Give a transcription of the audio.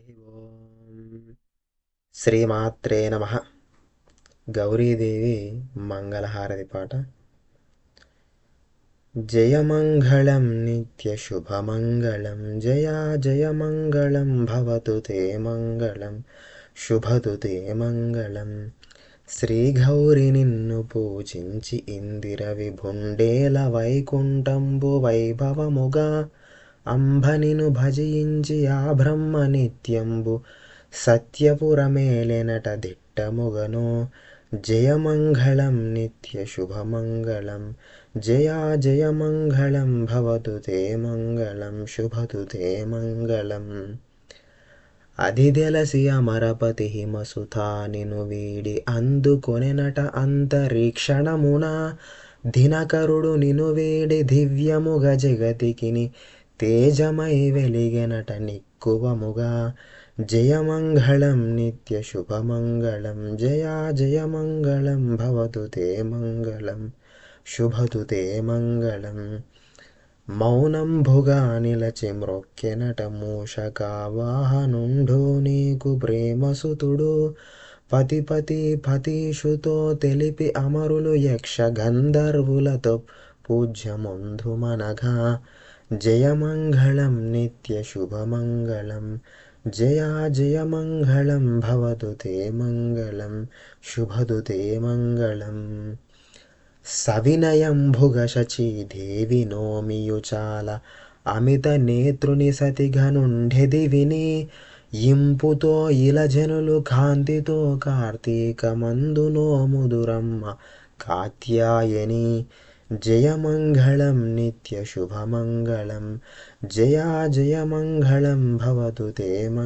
ఓం శ్రీమాత్రే నమః. గౌరీదేవి మంగళహారతి పాట. జయమంగళం నిత్యశుభమంగళం జయా జయమంగళం భవతు తే మంగళం శుభతు తే మంగళం. శ్రీగౌరి నిన్ను పూజించి ఇందిర విభుండేల వైకుంఠంబు వైభవముగా అంబనిను భజించి ఆ బ్రహ్మ నిత్యంబు సత్యపురమేలెనట దిట్టముగను. జయమంగళం నిత్యశుభమంగళం జయా జయమంగళం భవతు తే మంగళం శుభతు తే మంగళం. అదిదెలసి అమరపతి హిమసుతా నిను వీడి అందుకొనెనట అంతరీక్షణమున. దినకరుడు నిను వీడి దివ్యముగ జగతికిని తేజమై వెలిగెనట నిక్కువముగా. జయమంగళం నిత్యశుభమంగళం జయా జయమంగళం భవతు తే మంగళం శుభతు తే మంగళం. మౌనంబుగా నిలచి మ్రొక్కెనట మూషకావాహనుండు నీకు ప్రేమసుతుడు. పతిపతి పతీషుతో తెలిపి అమరులు యక్ష గంధర్వులతో పూజ్యమొందుమనగా. జయమంగళం నిత్యశుభమంగళం జయా జయమంగళం భవతు తే మంగళం శుభతు తే మంగళం. సవినయంబుగ శచీదేవి నోమియు చాలా అమిత నేత్రుని సతిగనుండెది విని. ఇంపుతో ఇలజనులు కాంతితో కార్తీకమందు నోముదురమ్మ కాత్యాయని. జయమంగళం నిత్యశుభమంగళం జయా జయమంగళం భవతు తే